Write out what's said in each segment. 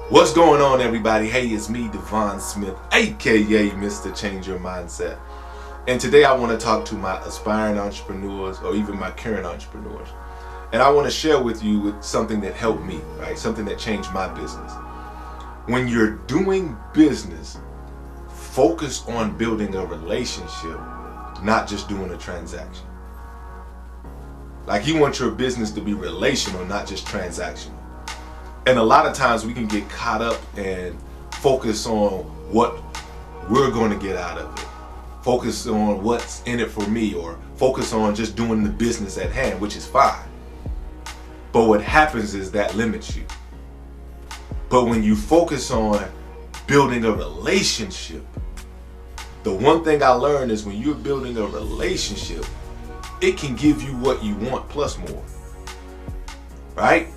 What's going on, everybody? Hey, it's me, Devon Smith, aka Mr. Change Your Mindset. And today I want to talk to my aspiring entrepreneurs or even my current entrepreneurs. And I want to share with you with something that helped me, right? Something that changed my business. When you're doing business, focus on building a relationship, not just doing a transaction. Like, you want your business to be relational, not just transactional. And a lot of times we can get caught up and focus on what we're going to get out of it. Focus on what's in it for me, or focus on just doing the business at hand, which is fine. But what happens is that limits you. But when you focus on building a relationship, the one thing I learned is when you're building a relationship, it can give you what you want plus more. Right?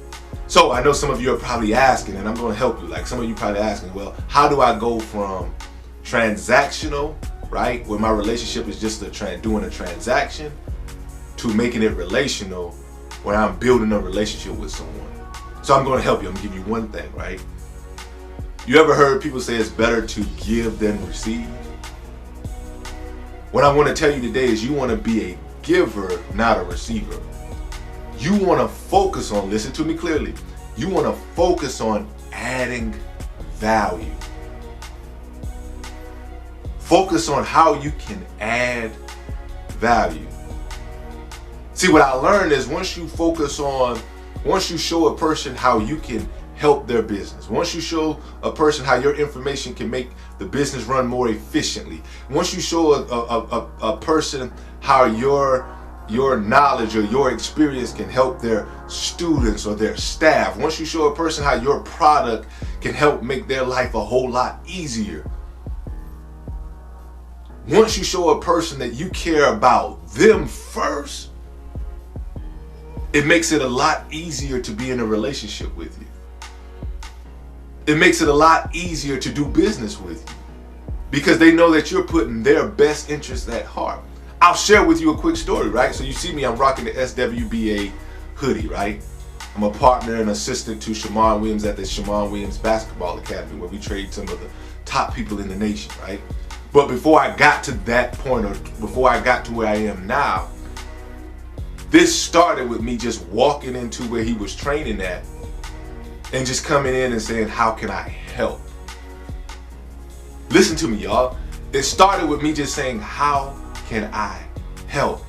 So I know some of you are probably asking, and I'm going to help you. Like, some of you probably asking, well, how do I go from transactional, right, where my relationship is just doing a transaction, to making it relational, where I'm building a relationship with someone? So I'm going to help you. I'm going to give you one thing, right? You ever heard people say it's better to give than receive? What I want to tell you today is you want to be a giver, not a receiver. You want to focus on, listen to me clearly, you want to focus on adding value. Focus on how you can add value. See, what I learned is once you show a person how you can help their business, once you show a person how your information can make the business run more efficiently, once you show a person how your knowledge or your experience can help their students or their staff, once you show a person how your product can help make their life a whole lot easier, once you show a person that you care about them first, it makes it a lot easier to be in a relationship with you. It makes it a lot easier to do business with you because they know that you're putting their best interests at heart. I'll share with you a quick story, right? So you see me, I'm rocking the SWBA hoodie, right? I'm a partner and assistant to Shammond Williams at the Shammond Williams Basketball Academy, where we trade some of the top people in the nation, right? But before I got to that point, or before I got to where I am now, this started with me just walking into where he was training at and just coming in and saying, how can I help? Listen to me, y'all. It started with me just saying, how can I help?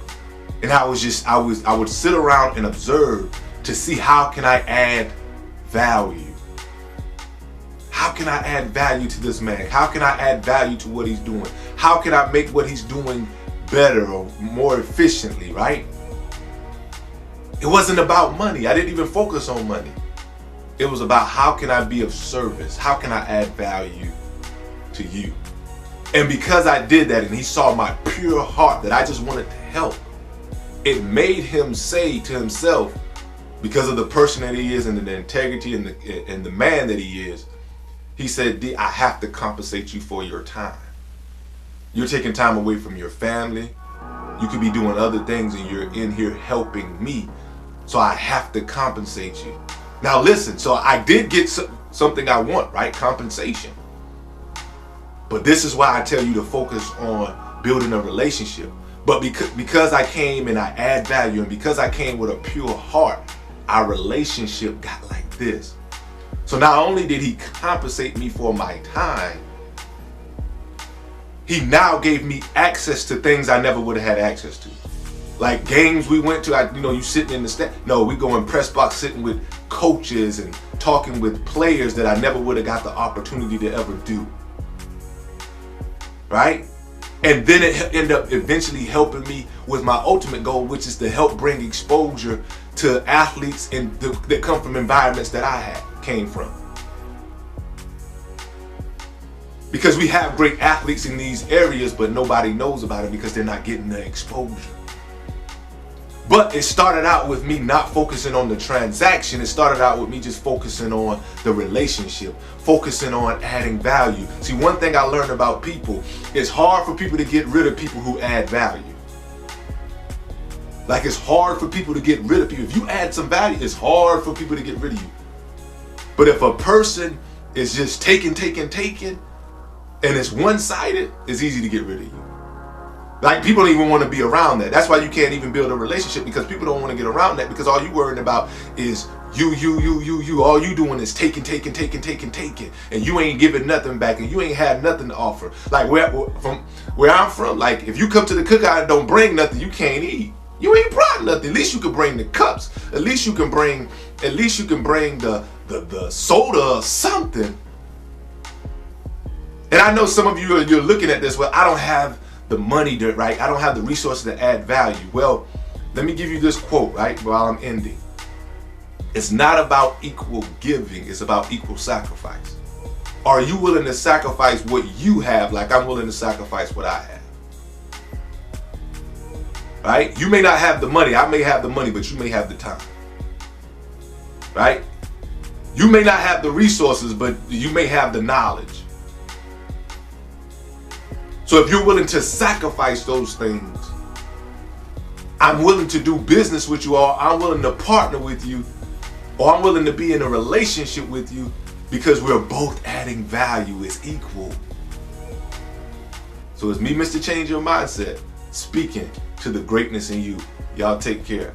And I would sit around and observe to see how can I add value. How can I add value to this man? How can I add value to what he's doing? How can I make what he's doing better or more efficiently, right? It wasn't about money. I didn't even focus on money. It was about how can I be of service? How can I add value to you? And because I did that and he saw my pure heart that I just wanted to help, it made him say to himself, because of the person that he is and the integrity and the man that he is, he said, D, I have to compensate you for your time. You're taking time away from your family. You could be doing other things and you're in here helping me. So I have to compensate you. Now listen, so I did get something I want, right? Compensation. But this is why I tell you to focus on building a relationship. But because I came and I add value, and because I came with a pure heart, our relationship got like this. So not only did he compensate me for my time, he now gave me access to things I never would have had access to. Like games we went to, you sitting in the stand. No, we go in press box sitting with coaches and talking with players that I never would have got the opportunity to ever do. Right? And then it ended up eventually helping me with my ultimate goal, which is to help bring exposure to athletes that come from environments that I came from. Because we have great athletes in these areas, but nobody knows about it because they're not getting the exposure. But it started out with me not focusing on the transaction. It started out with me just focusing on the relationship, focusing on adding value. See, one thing I learned about people, it's hard for people to get rid of people who add value. Like, it's hard for people to get rid of you. If you add some value, it's hard for people to get rid of you. But if a person is just taking, and it's one-sided, it's easy to get rid of you. Like, people don't even want to be around that. That's why you can't even build a relationship, because people don't want to get around that, because all you worrying about is you. All you doing is taking, and you ain't giving nothing back, and you ain't had nothing to offer. Like, where I'm from, like, if you come to the cookout and don't bring nothing, you can't eat. You ain't brought nothing. At least you can bring the cups. At least you can bring the soda or something. And I know some of you you're looking at this, well, I don't have the money to, right? I don't have the resources to add value. Well, let me give you this quote, right, while I'm ending. It's not about equal giving, it's about equal sacrifice. Are you willing to sacrifice what you have, like I'm willing to sacrifice what I have? Right? You may not have the money, I may have the money, but you may have the time. Right? You may not have the resources, but you may have the knowledge. So if you're willing to sacrifice those things, I'm willing to do business with you all. I'm willing to partner with you, or I'm willing to be in a relationship with you, because we're both adding value. It's equal. So it's me, Mr. Change Your Mindset, speaking to the greatness in you. Y'all take care.